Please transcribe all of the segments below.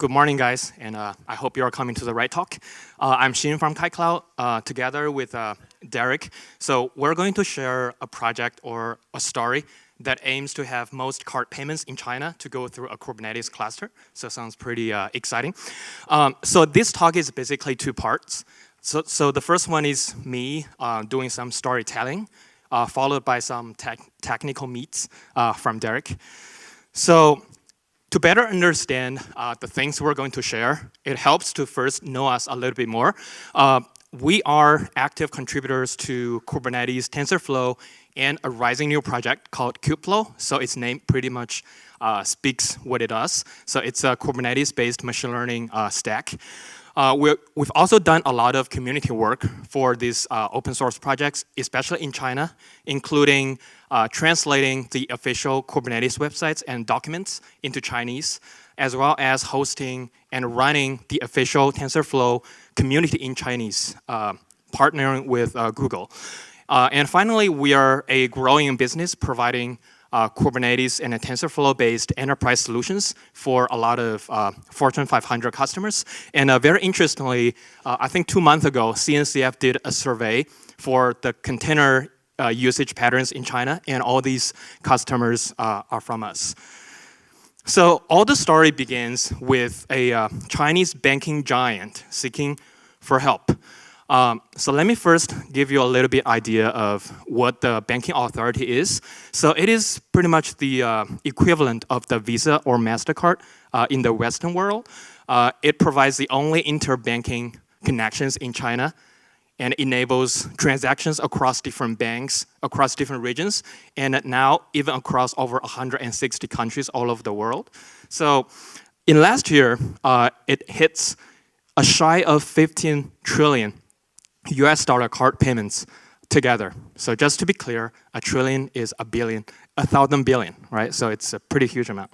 Good morning, guys, and I hope you are coming to the right talk. I'm Xin from Caicloud, together with Derek. So we're going to share a project or a story that aims to have most card payments in China to go through a Kubernetes cluster. So sounds pretty exciting. So this talk is basically two parts. So the first one is me doing some storytelling, followed by some technical meets from Derek. So to better understand the things we're going to share, it helps to first know us a little bit more. We are active contributors to Kubernetes, TensorFlow, and a rising new project called Kubeflow. So its name pretty much speaks what it does. So it's a Kubernetes-based machine learning stack. We've also done a lot of community work for these open source projects, especially in China, including translating the official Kubernetes websites and documents into Chinese, as well as hosting and running the official TensorFlow community in Chinese, partnering with Google. And finally, we are a growing business providing Kubernetes and TensorFlow-based enterprise solutions for a lot of Fortune 500 customers. And very interestingly, I think 2 months ago, CNCF did a survey for the container usage patterns in China, and all these customers are from us. So all the story begins with a Chinese banking giant seeking for help. So let me first give you a little bit idea of what the banking authority is. So it is pretty much the equivalent of the Visa or MasterCard in the Western world. It provides the only interbanking connections in China and enables transactions across different banks, across different regions, and now even across over 160 countries all over the world. So in last year, it hits a shy of 15 trillion US dollar card payments together. So just to be clear, a trillion is a billion, 1,000 billion, right? So it's a pretty huge amount.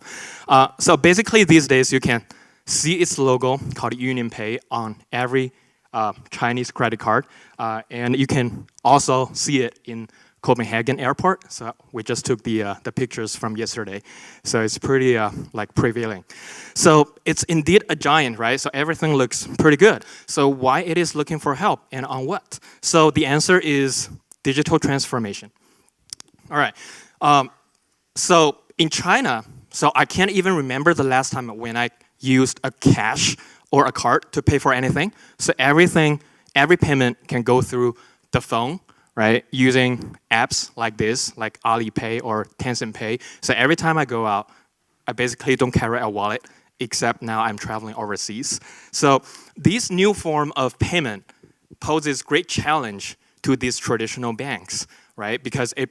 So basically these days you can see its logo called UnionPay on every Chinese credit card. And you can also see it in Copenhagen airport. So we just took the pictures from yesterday. So it's pretty prevailing. So it's indeed a giant, right? So everything looks pretty good. So why it is looking for help and on what? So the answer is digital transformation. All right. So in China, so I can't even remember the last time when I used a cash or a card to pay for anything. So every payment can go through the phone, right? Using apps like this, like Alipay or Tencent Pay. So every time I go out, I basically don't carry a wallet, except now I'm traveling overseas. So this new form of payment poses great challenge to these traditional banks, right? Because it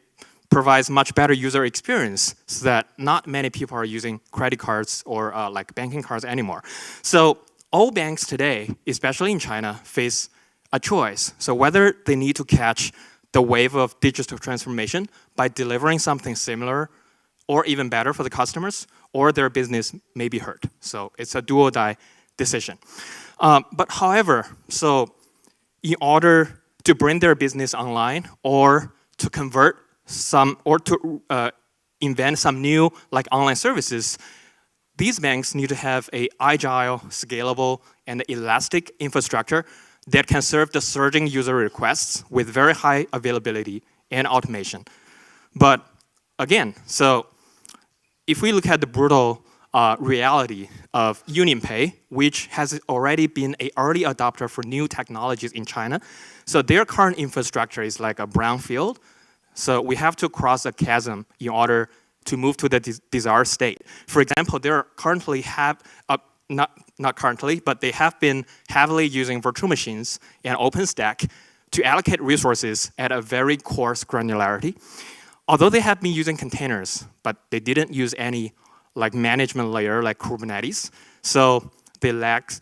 provides much better user experience so that not many people are using credit cards or like banking cards anymore. So all banks today, especially in China, face a choice. So whether they need to catch the wave of digital transformation by delivering something similar or even better for the customers, or their business may be hurt. So it's a do-or-die decision. But however, so in order to bring their business online or to convert some, or to invent some new like online services, these banks need to have an agile, scalable, and elastic infrastructure that can serve the surging user requests with very high availability and automation. But again, so if we look at the brutal reality of UnionPay, which has already been an early adopter for new technologies in China, so their current infrastructure is like a brownfield. So we have to cross a chasm in order to move to the desired state. For example, they currently not currently, but they have been heavily using virtual machines and OpenStack to allocate resources at a very coarse granularity. Although they have been using containers, but they didn't use any like management layer like Kubernetes. So they lacked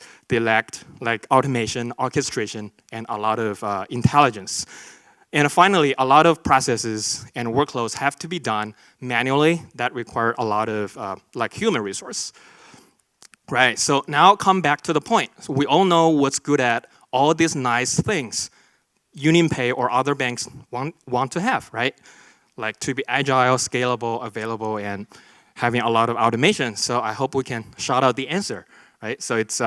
like automation, orchestration, and a lot of intelligence. And finally, a lot of processes and workloads have to be done manually that require a lot of like human resource. Right, so now come back to the point. So we all know what's good at all these nice things UnionPay or other banks want to have, right? Like to be agile, scalable, available, and having a lot of automation. So I hope we can shout out the answer, right? So it's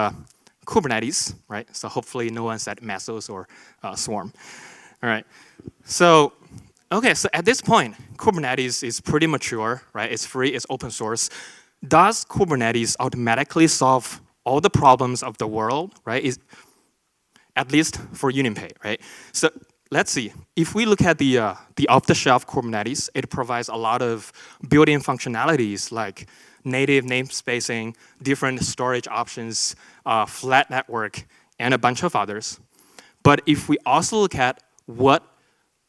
Kubernetes, right? So hopefully no one said Mesos or Swarm. All right. So, okay, so at this point, Kubernetes is pretty mature, right? It's free, it's open source. Does Kubernetes automatically solve all the problems of the world, right? At least for UnionPay, right? So let's see. If we look at the off-the-shelf Kubernetes, it provides a lot of built-in functionalities like native namespacing, different storage options, flat network, and a bunch of others. But if we also look at what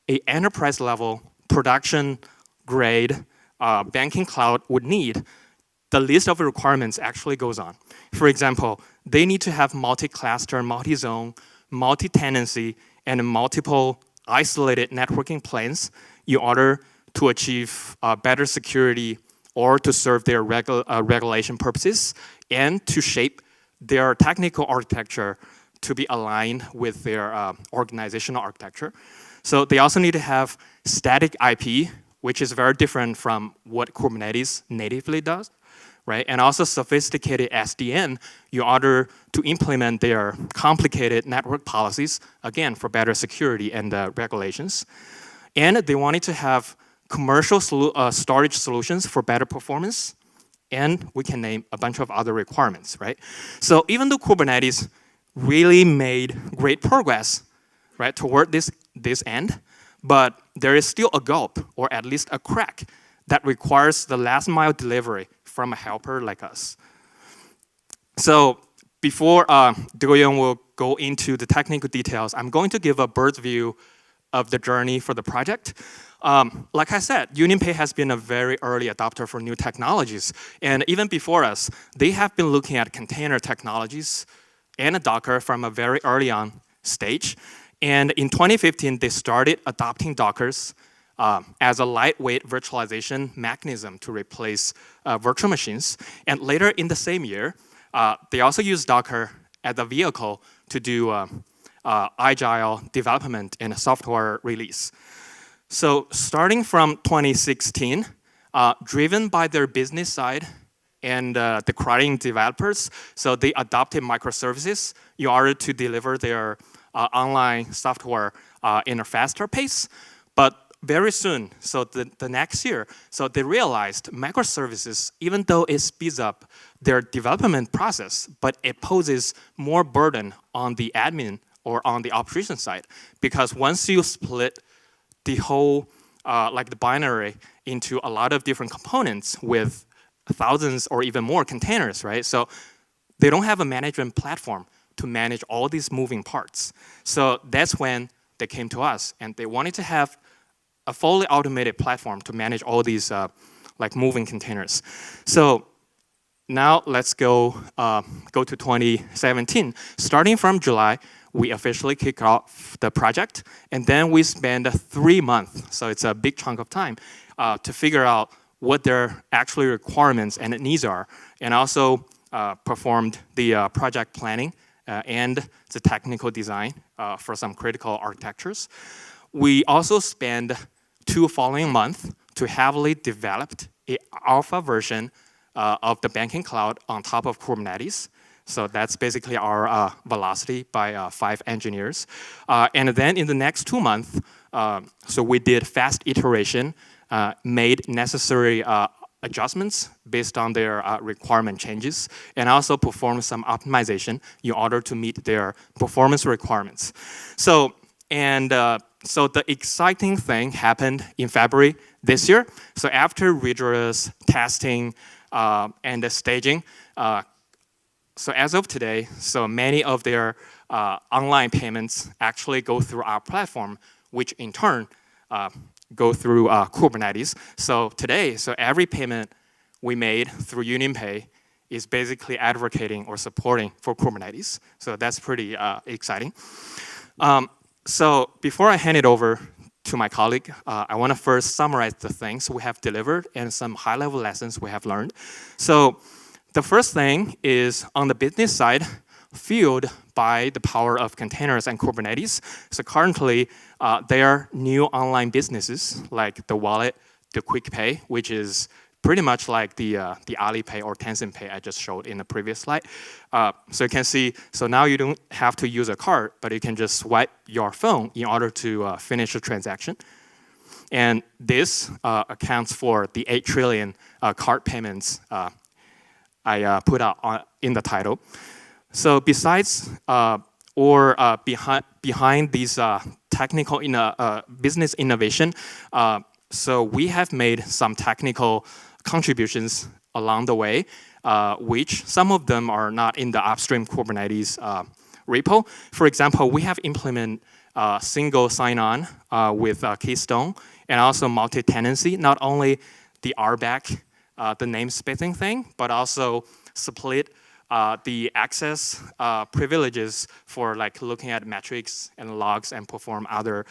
an enterprise-level, production-grade banking cloud would need, the list of requirements actually goes on. For example, they need to have multi-cluster, multi-zone, multi-tenancy, and multiple isolated networking planes in order to achieve better security or to serve their regulation purposes and to shape their technical architecture to be aligned with their organizational architecture. So they also need to have static IP, which is very different from what Kubernetes natively does, right? And also sophisticated SDN in order to implement their complicated network policies, again, for better security and regulations. And they wanted to have commercial storage solutions for better performance, and we can name a bunch of other requirements, right? So even though Kubernetes really made great progress, right, toward this end, but there is still a gulp, or at least a crack, that requires the last mile delivery from a helper like us. So before Deyuan will go into the technical details, I'm going to give a bird's view of the journey for the project. Like I said, UnionPay has been a very early adopter for new technologies. And even before us, they have been looking at container technologies and Docker from a very early on stage. And in 2015, they started adopting Dockers as a lightweight virtualization mechanism to replace virtual machines. And later in the same year, they also used Docker as a vehicle to do agile development and software release. So starting from 2016, driven by their business side and the crying developers, so they adopted microservices in order to deliver their online software in a faster pace. But very soon, so the next year, so they realized microservices, even though it speeds up their development process, but it poses more burden on the admin or on the operation side. Because once you split the whole, like the binary into a lot of different components with thousands or even more containers, right? So they don't have a management platform to manage all these moving parts. So that's when they came to us and they wanted to have a fully automated platform to manage all these like moving containers. So now let's go to 2017. Starting from July, we officially kick off the project, and then we spend 3 months, so it's a big chunk of time, to figure out what their actual requirements and needs are, and also performed the project planning and the technical design for some critical architectures. We also spend 2 following months to heavily develop an alpha version of the banking cloud on top of Kubernetes. So that's basically our velocity by 5 engineers. And then in the next 2 months, so we did fast iteration, made necessary adjustments based on their requirement changes, and also performed some optimization in order to meet their performance requirements. So the exciting thing happened in February this year. So after rigorous testing and the staging, so as of today, so many of their online payments actually go through our platform, which in turn go through Kubernetes. So today, so every payment we made through UnionPay is basically advocating or supporting for Kubernetes. So that's pretty exciting. So before I hand it over to my colleague, I want to first summarize the things we have delivered and some high-level lessons we have learned. So the first thing is on the business side, fueled by the power of containers and Kubernetes. So currently, there are new online businesses like the wallet, the quick pay, which is pretty much like the Alipay or Tencent Pay I just showed in the previous slide. So you can see, so now you don't have to use a card, but you can just swipe your phone in order to finish a transaction. And this accounts for the 8 trillion card payments I put out in the title. So besides behind these technical business innovation, so we have made some technical contributions along the way, which some of them are not in the upstream Kubernetes repo. For example, we have implemented single sign-on with Keystone, and also multi-tenancy, not only the RBAC, the namespacing thing, but also split the access privileges for like looking at metrics and logs and perform other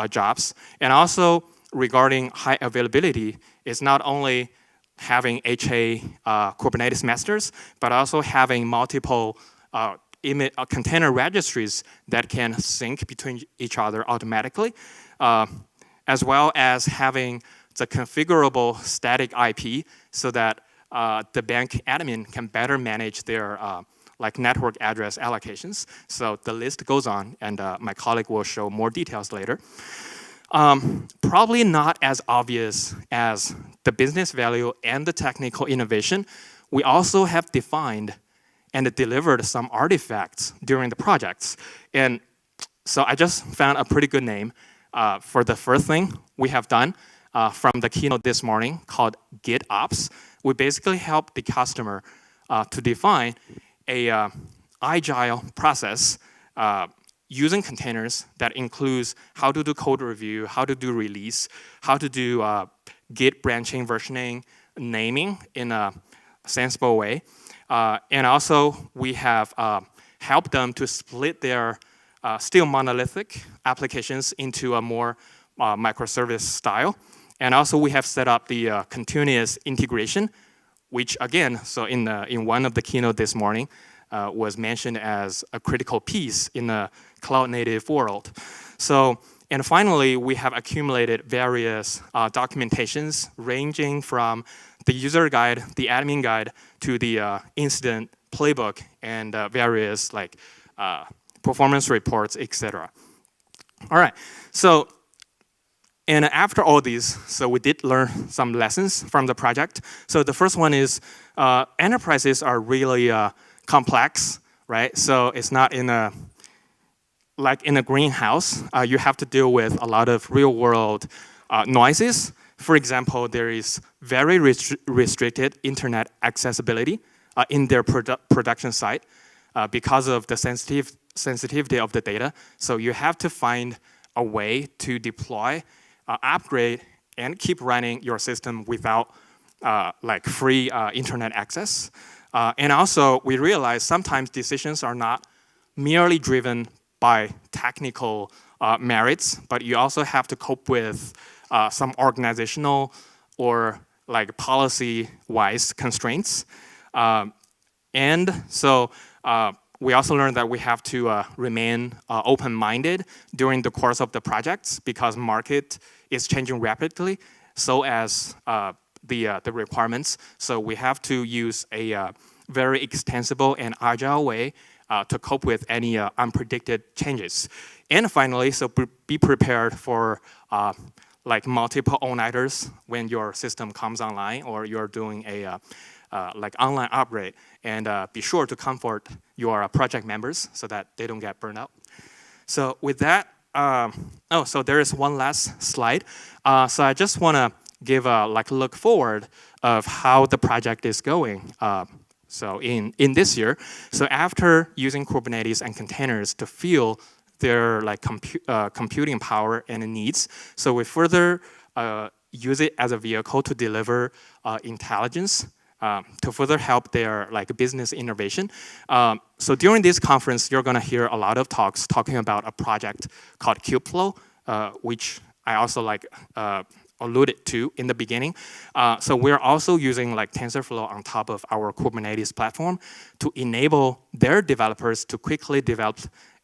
jobs. And also regarding high availability, it's not only having HA Kubernetes masters, but also having multiple container registries that can sync between each other automatically, as well as having the configurable static IP so that the bank admin can better manage their like network address allocations. So the list goes on, and my colleague will show more details later. Probably not as obvious as the business value and the technical innovation, we also have defined and delivered some artifacts during the projects. And so I just found a pretty good name for the first thing we have done from the keynote this morning called GitOps. We basically help the customer to define a agile process using containers that includes how to do code review, how to do release, how to do Git branching, versioning, naming in a sensible way. And also, we have helped them to split their still monolithic applications into a more microservice style. And also, we have set up the continuous integration, which again, so in one of the keynote this morning, was mentioned as a critical piece in the cloud-native world. So, and finally, we have accumulated various documentations ranging from the user guide, the admin guide, to the incident playbook and various like performance reports, etc. All right, so, and after all these, so we did learn some lessons from the project. So the first one is enterprises are really complex, right? So it's not in a, like in a greenhouse, you have to deal with a lot of real world noises. For example, there is very restricted internet accessibility in their production site because of the sensitivity of the data. So you have to find a way to deploy, upgrade, and keep running your system without like free internet access. And also, we realize sometimes decisions are not merely driven by technical merits, but you also have to cope with some organizational or like policy-wise constraints. And so we also learned that we have to remain open-minded during the course of the projects because market is changing rapidly, so as the requirements. So we have to use a very extensible and agile way to cope with any unpredicted changes. And finally, so be prepared for like multiple all-nighters when your system comes online or you're doing a like online upgrade, and be sure to comfort your project members so that they don't get burned out. So with that, so there is one last slide. So I just want to give a like look forward of how the project is going. So in this year, so after using Kubernetes and containers to fuel their like computing power and needs, so we further use it as a vehicle to deliver intelligence to further help their like business innovation. So during this conference, you're gonna hear a lot of talks talking about a project called Kubeflow, which I also like alluded to in the beginning. So we're also using like TensorFlow on top of our Kubernetes platform to enable their developers to quickly develop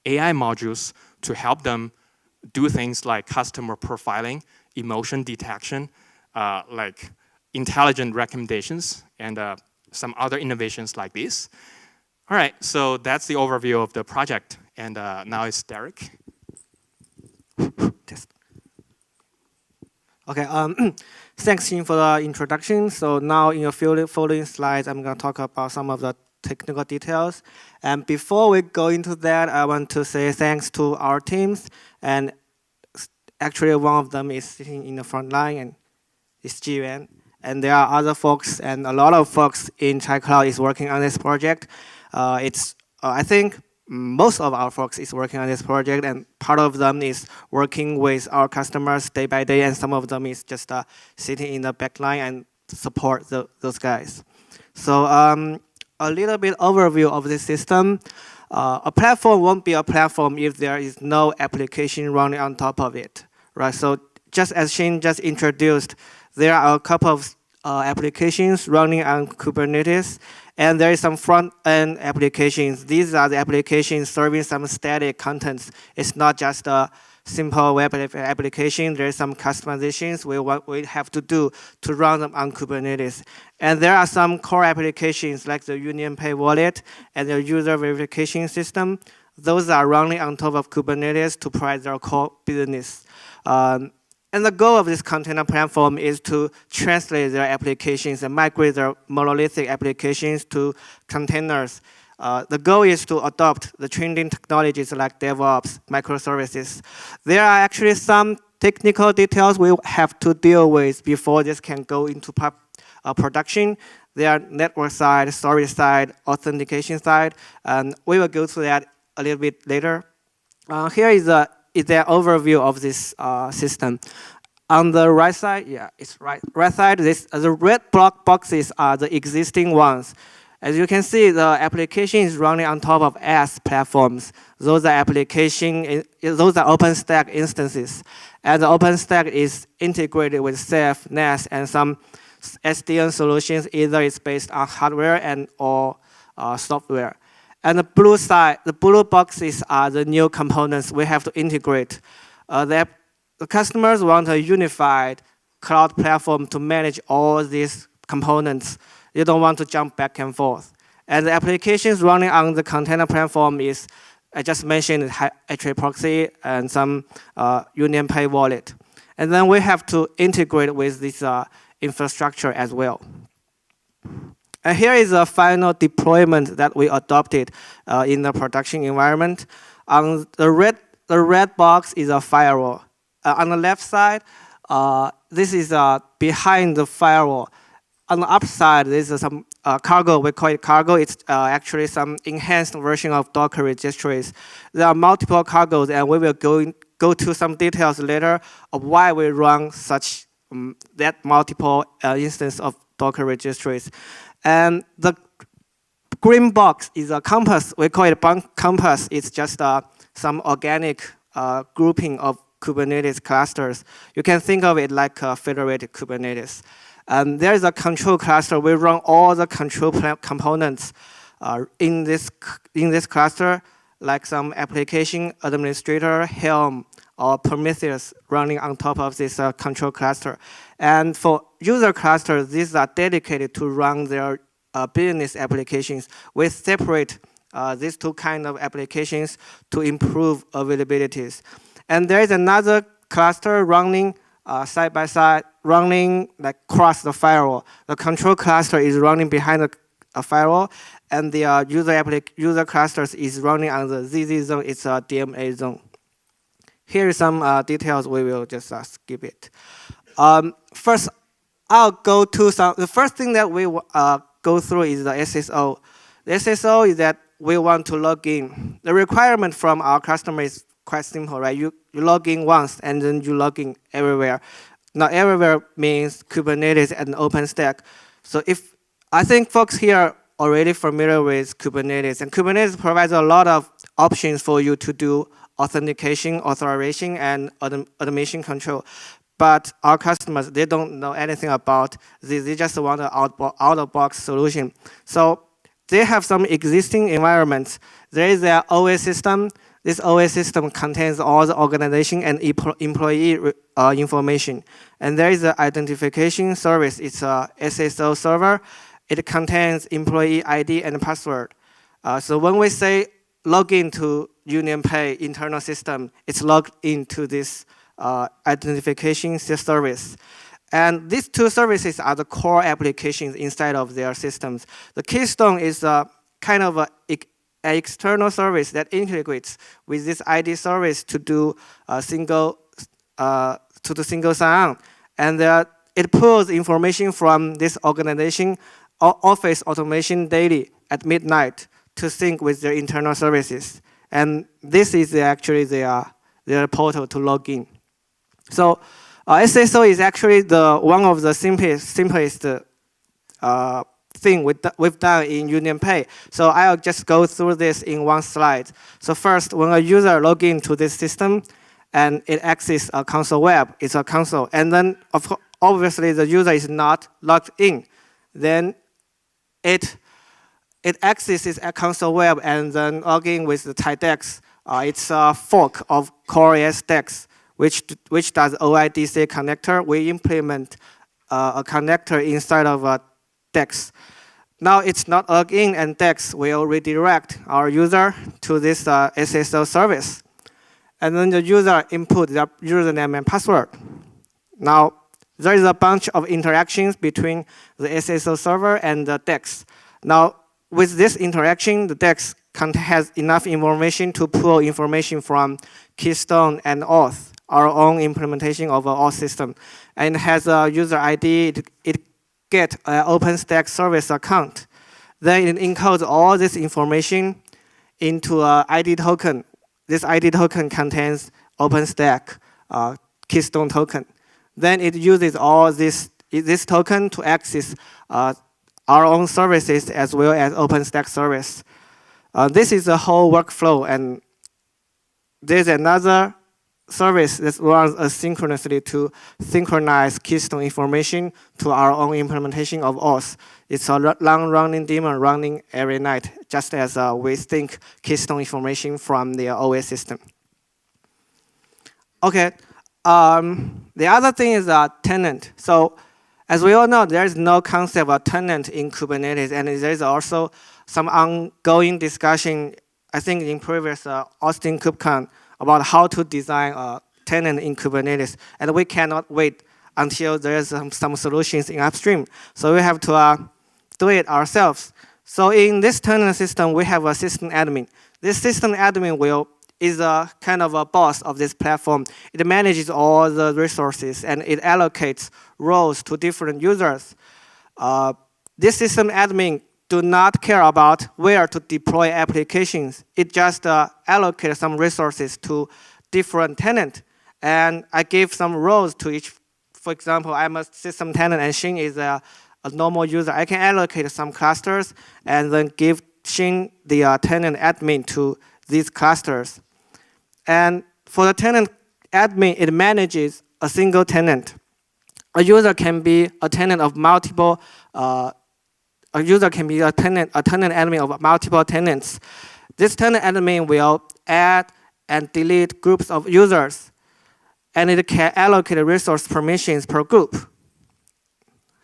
AI modules to help them do things like customer profiling, emotion detection, like intelligent recommendations and some other innovations like this. All right, so that's the overview of the project. And now it's Derek. Okay, thanks, Xin, for the introduction. So now in a few following slides, I'm going to talk about some of the technical details. And before we go into that, I want to say thanks to our teams. And actually, one of them is sitting in the front line, and it's Deyuan. And there are other folks, and a lot of folks in Caicloud is working on this project. I think most of our folks is working on this project, and part of them is working with our customers day by day, and some of them is just sitting in the back line and support those guys. So a little bit overview of this system. A platform won't be a platform if there is no application running on top of it, right? So just as Xin just introduced, there are a couple of applications running on Kubernetes, and there is some front-end applications. These are the applications serving some static contents. It's not just a simple web application. There is some customizations we have to do to run them on Kubernetes. And there are some core applications like the UnionPay wallet and the user verification system. Those are running on top of Kubernetes to provide their core business. And the goal of this container platform is to translate their applications and migrate their monolithic applications to containers. The goal is to adopt the trending technologies like DevOps, microservices. There are actually some technical details we have to deal with before this can go into production. There are network side, storage side, authentication side, and we will go through that a little bit later. Here is the overview of this system. On the right side, yeah, it's right side, the red block boxes are the existing ones. As you can see, the application is running on top of IaaS platforms. Those are OpenStack instances. And the OpenStack is integrated with Ceph, NAS, and some SDN solutions. Either it's based on hardware or software. And the blue side, the blue boxes are the new components we have to integrate. The customers want a unified cloud platform to manage all these components. You don't want to jump back and forth. And the applications running on the container platform is, I just mentioned, HA proxy and some UnionPay wallet. And then we have to integrate with this infrastructure as well. And here is a final deployment that we adopted in the production environment. On the red box is a firewall. On the left side, this is behind the firewall. On the upside, this is some cargo. We call it cargo. It's actually some enhanced version of Docker registries. There are multiple cargos, and we will go to some details later of why we run such that multiple instance of Docker registries. And the green box is a compass. We call it compass. It's just some organic grouping of Kubernetes clusters. You can think of it like a federated Kubernetes. And there is a control cluster. We run all the control components in this cluster, like some application administrator, Helm, or Prometheus running on top of this control cluster. And for user clusters, these are dedicated to run their business applications. We separate these two kinds of applications to improve availabilities. And there is another cluster running side by side, running like across the firewall. The control cluster is running behind a firewall, and the user clusters is running on the ZZ zone. It's a DMA zone. Here are some details. We will just skip it. First, I'll go to some. The first thing that we go through is the SSO. The SSO is that we want to log in. The requirement from our customer is quite simple, right? You log in once, and then you log in everywhere. Now, everywhere means Kubernetes and OpenStack. So I think folks here are already familiar with Kubernetes, and Kubernetes provides a lot of options for you to do authentication, authorization, and automation control. But our customers, they don't know anything about this. They just want an out-of-box solution. So they have some existing environments. There is their OS system. This OS system contains all the organization and employee information. And there is an identification service. It's a SSO server. It contains employee ID and password. So when we say login to UnionPay internal system, it's logged into this identification service. And these two services are the core applications inside of their systems. The Keystone is a kind of an external service that integrates with this ID service to do single sign-on. And it pulls information from this organization office automation daily at midnight to sync with their internal services. And this is actually their portal to log in. So SSO is actually one of the simplest thing we've done in UnionPay. So I'll just go through this in one slide. So first, when a user logs into this system and it accesses a console web, it's a console. And then obviously the user is not logged in. Then it accesses a console web and then log in with the TyDex. It's a fork of Core OS Dex, which does OIDC connector. We implement a connector inside of a Dex. Now it's not logged in, and Dex will redirect our user to this SSO service. And then the user input their username and password. Now there is a bunch of interactions between the SSO server and the Dex. Now with this interaction, the Dex has enough information to pull information from Keystone and Auth, our own implementation of an Auth system. And it has a user ID, it gets an OpenStack service account. Then it encodes all this information into an ID token. This ID token contains OpenStack Keystone token. Then it uses all this token to access our own services as well as OpenStack service. This is the whole workflow, and there's another service that runs asynchronously to synchronize Keystone information to our own implementation of Auth. It's a long-running daemon running every night, just as we sync Keystone information from the OS system. Okay, the other thing is a tenant. So as we all know, there is no concept of tenant in Kubernetes, and there is also some ongoing discussion, I think in previous Austin KubeCon, about how to design a tenant in Kubernetes. And we cannot wait until there's some solutions in upstream. So we have to do it ourselves. So in this tenant system, we have a system admin. This system admin is a kind of a boss of this platform. It manages all the resources and it allocates roles to different users. This system admin do not care about where to deploy applications. It just allocates some resources to different tenants. And I give some roles to each. For example, I'm a system tenant and Xin is a normal user. I can allocate some clusters and then give Xin the tenant admin to these clusters. And for the tenant admin, it manages a single tenant. A user can be a tenant of multiple. A user can be a tenant admin of multiple tenants. This tenant admin will add and delete groups of users, and it can allocate resource permissions per group.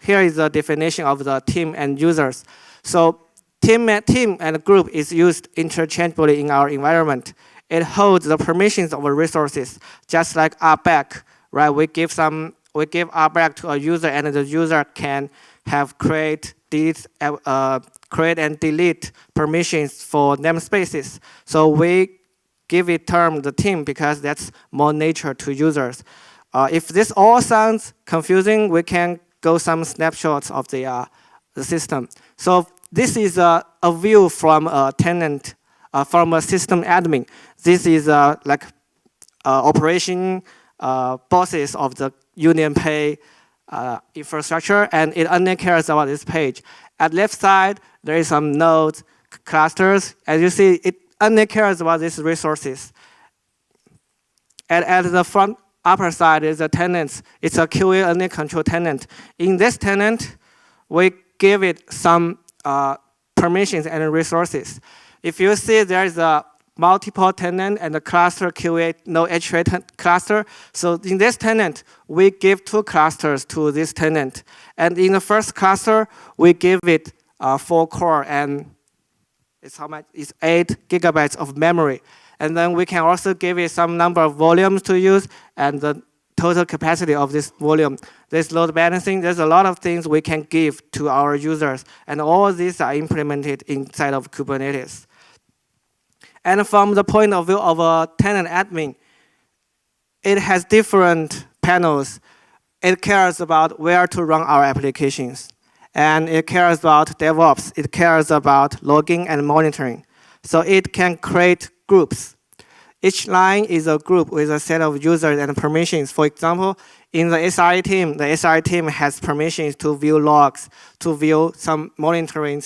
Here is the definition of the team and users. So team and group is used interchangeably in our environment. It holds the permissions of the resources, just like RBAC, right? We give RBAC to a user, and the user can have create and delete permissions for namespaces. So we give it term the team because that's more nature to users. If this all sounds confusing, we can go some snapshots of the system. So this is a view from a tenant, from a system admin. This is like operation bosses of the UnionPay infrastructure, and it only cares about this page. At left side, there is some nodes, clusters. As you see, it only cares about these resources. And at the front upper side is the tenants. It's a QA only control tenant. In this tenant, we give it some permissions and resources. If you see there is a multiple tenant and the cluster QA no HA cluster. So in this tenant, we give 2 clusters to this tenant. And in the first cluster, we give it 4 core and it's how much? It's 8 gigabytes of memory. And then we can also give it some number of volumes to use and the total capacity of this volume. There's load balancing. There's a lot of things we can give to our users. And all these are implemented inside of Kubernetes. And from the point of view of a tenant admin, it has different panels. It cares about where to run our applications. And it cares about DevOps. It cares about logging and monitoring. So it can create groups. Each line is a group with a set of users and permissions. For example, in the SRE team has permissions to view logs, to view some monitoring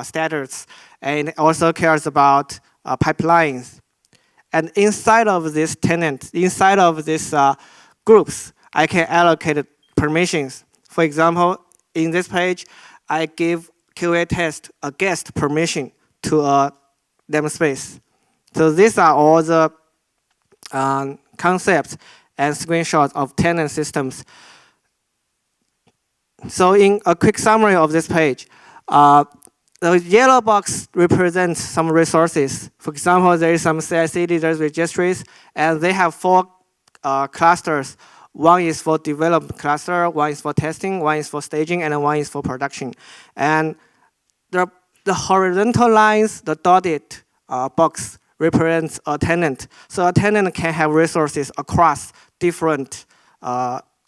status, and it also cares about pipelines. And inside of this tenant, inside of these groups, I can allocate permissions. For example, in this page, I give QA test a guest permission to a namespace. So these are all the concepts and screenshots of tenant systems. So in a quick summary of this page, the yellow box represents some resources. For example, there is some CI/CD, there's registries, and they have 4 clusters. One is for development cluster, one is for testing, one is for staging, and one is for production. And the horizontal lines, the dotted box, represents a tenant. So a tenant can have resources across different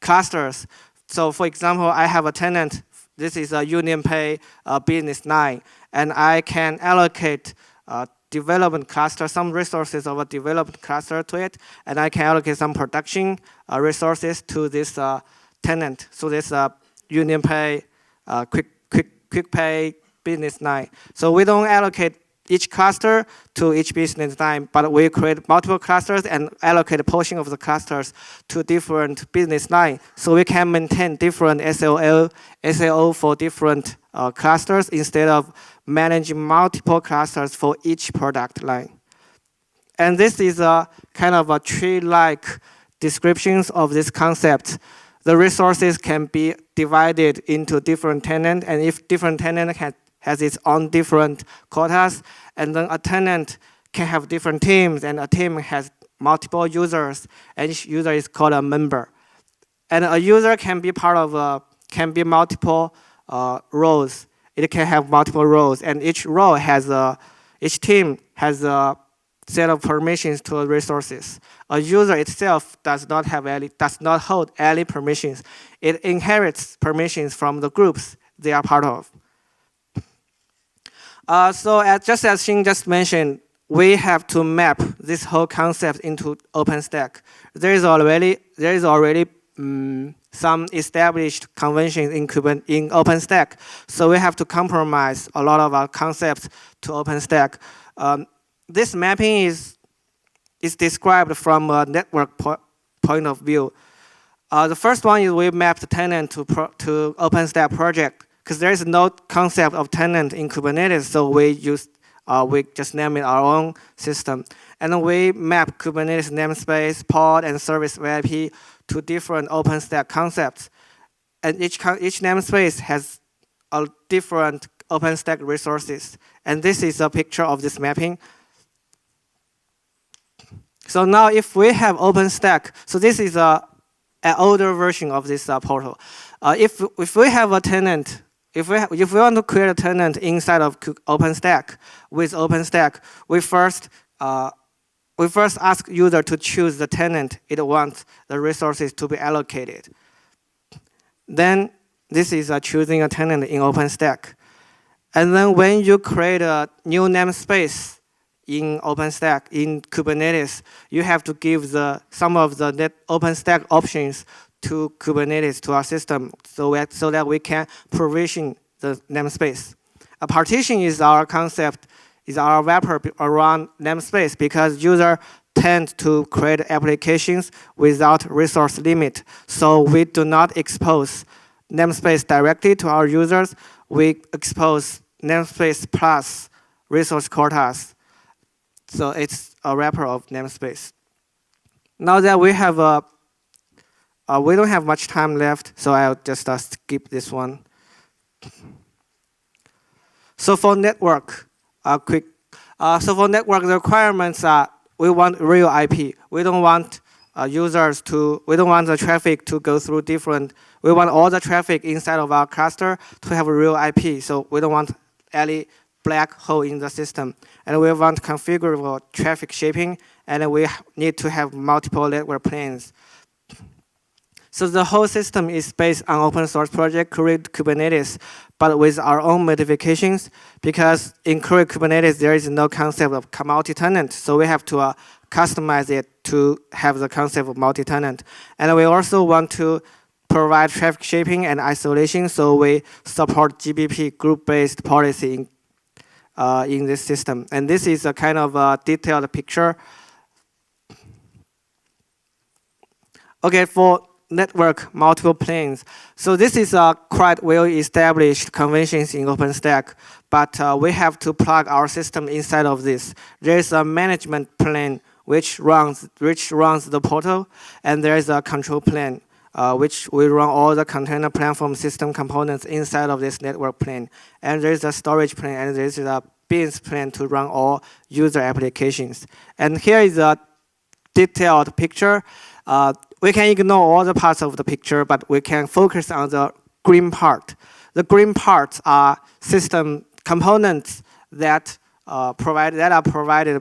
clusters. So for example, I have a tenant. This is a UnionPay business line. And I can allocate development cluster, some resources of a development cluster to it. And I can allocate some production resources to this tenant. So this UnionPay quick pay business line. So we don't allocate each cluster to each business line, but we create multiple clusters and allocate a portion of the clusters to different business lines. So we can maintain different SLO for different clusters instead of managing multiple clusters for each product line. And this is a kind of a tree-like descriptions of this concept. The resources can be divided into different tenants, and if different tenant has its own different quotas, and then a tenant can have different teams, and a team has multiple users, and each user is called a member. And a user can be part of multiple roles. It can have multiple roles, and each team has a set of permissions to resources. A user itself does not hold any permissions. It inherits permissions from the groups they are part of. Just as Xin just mentioned, we have to map this whole concept into OpenStack. There is already some established conventions in OpenStack, so we have to compromise a lot of our concepts to OpenStack. This mapping is described from a network point of view. The first one is we map the tenant to OpenStack project, because there is no concept of tenant in Kubernetes, so we just name it our own system. And then we map Kubernetes namespace, pod, and service VIP to different OpenStack concepts. And each namespace has a different OpenStack resources. And this is a picture of this mapping. So now if we have OpenStack, so this is an older version of this portal. If we have a tenant, if we want to create a tenant inside of OpenStack with OpenStack, we first ask user to choose the tenant it wants the resources to be allocated. Then this is choosing a tenant in OpenStack. And then when you create a new namespace in OpenStack, in Kubernetes, you have to give some of the OpenStack options to Kubernetes, to our system, so that we can provision the namespace. A partition is our concept, is our wrapper around namespace, because users tend to create applications without resource limit. So we do not expose namespace directly to our users. We expose namespace plus resource quotas So it's a wrapper of namespace. Now that we have we don't have much time left, so I'll just skip this one. So for network, so for network, the requirements are we want real IP. We don't want we don't want the traffic to go through different. We want all the traffic inside of our cluster to have a real IP. So we don't want any black hole in the system. And we want configurable traffic shaping, and we need to have multiple network planes. So the whole system is based on open source project create Kubernetes, but with our own modifications, because in current Kubernetes, there is no concept of multi-tenant. So we have to customize it to have the concept of multi-tenant. And we also want to provide traffic shaping and isolation, so we support GBP group-based policy in this system. And this is a kind of a detailed picture. Okay, for network multiple planes. So this is a quite well-established conventions in OpenStack, but we have to plug our system inside of this. There is a management plane which runs the portal, and there is a control plane which we run all the container platform system components inside of this network plane. And there is a storage plane, and there is a beans plane to run all user applications. And here is a detailed picture. We can ignore all the parts of the picture, but we can focus on the green part. The green parts are system components that are provided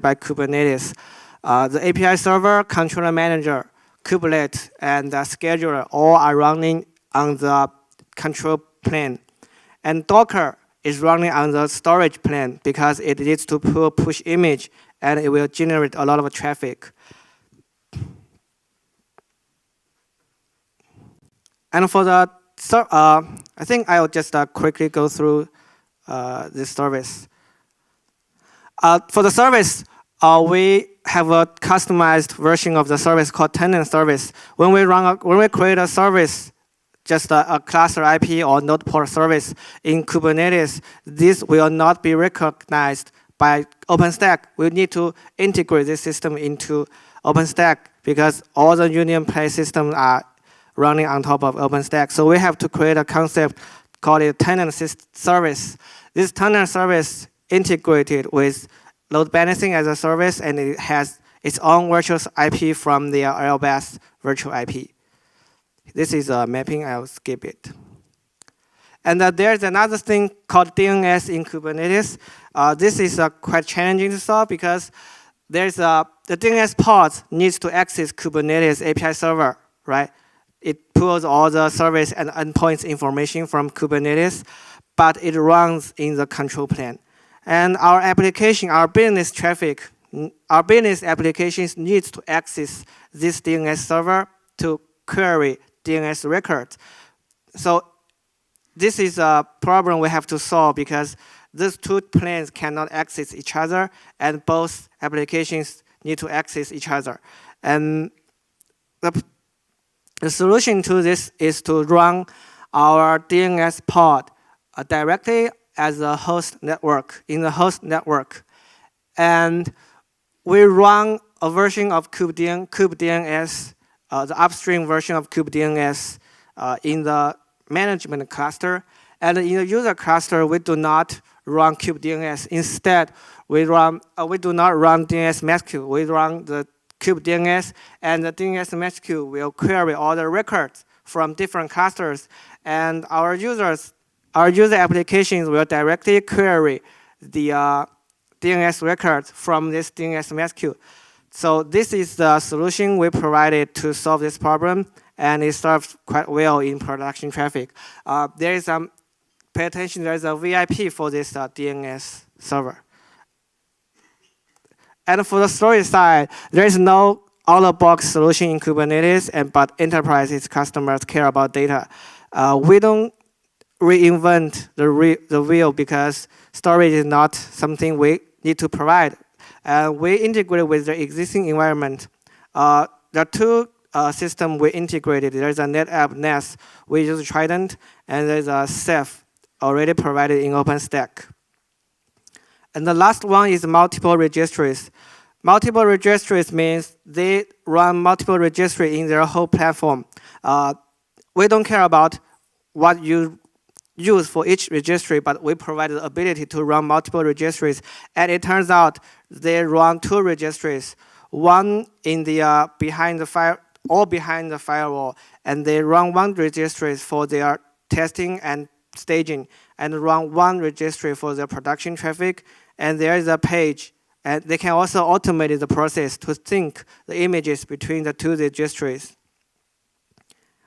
by Kubernetes. The API server, controller manager, kubelet, and the scheduler all are running on the control plane. And Docker is running on the storage plane because it needs to push image, and it will generate a lot of traffic. And for the, I think I'll just quickly go through this service. For the service, we have a customized version of the service called tenant service. When we create a service, just a cluster IP or node port service in Kubernetes, this will not be recognized by OpenStack. We need to integrate this system into OpenStack because all the Union Play systems are running on top of OpenStack. So we have to create a concept called a tenant service. This tenant service integrated with load balancing as a service, and it has its own virtual IP from the LBAS virtual IP. This is a mapping, I'll skip it. And there's another thing called DNS in Kubernetes. This is quite challenging to solve because there's the DNS pod needs to access Kubernetes API server, right? It pulls all the service and endpoints information from Kubernetes, but it runs in the control plane. And our application, our business traffic, our business applications needs to access this DNS server to query DNS records. So this is a problem we have to solve because these two planes cannot access each other, and both applications need to access each other. And the solution to this is to run our DNS pod directly as a host network, in the host network. And we run a version of kubedns, the upstream version of kubedns in the management cluster. And in the user cluster, we do not run kubedns. Instead, we do not run DNS MySQL. We run the kubedns, and the DNS MySQL will query all the records from different clusters, and our user applications will directly query the DNS records from this DNS MySQL. So this is the solution we provided to solve this problem, and it serves quite well in production traffic. There is pay attention, there is a VIP for this DNS server. And for the storage side, there is no out-of-box solution in Kubernetes, but enterprises customers care about data. We don't reinvent the wheel because storage is not something we need to provide. We integrate with the existing environment. There are two systems we integrated. There's a NetApp NAS, we use Trident, and there's a Ceph already provided in OpenStack. And the last one is multiple registries. Multiple registries means they run multiple registries in their whole platform. We don't care about what you use for each registry, but we provide the ability to run multiple registries. And it turns out they run 2 registries, one in the behind the firewall, and they run 1 registry for their testing and staging, and run 1 registry for their production traffic. And there is a page, and they can also automate the process to sync the images between the 2 registries.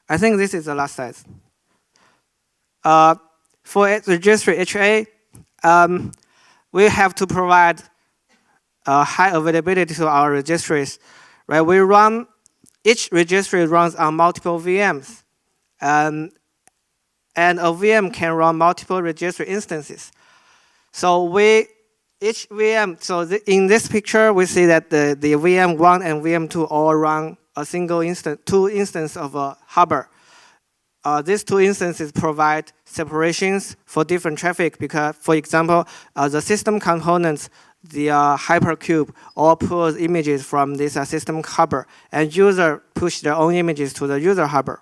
I think this is the last slide. For Registry HA, we have to provide high availability to our registries. Right? Each registry runs on multiple VMs. And a VM can run multiple registry instances. So each VM, in this picture, we see that the VM1 and VM2 all run a single instance, 2 instances of a harbor. These 2 instances provide separations for different traffic because, for example, the system components, the hypercube, all pulls images from this system harbor, and user push their own images to the user harbor.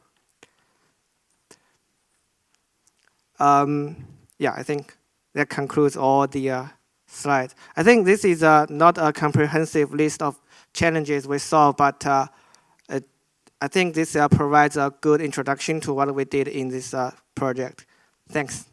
Yeah, I think that concludes all the slides. I think this is not a comprehensive list of challenges we solve, but I think this provides a good introduction to what we did in this project. Thanks.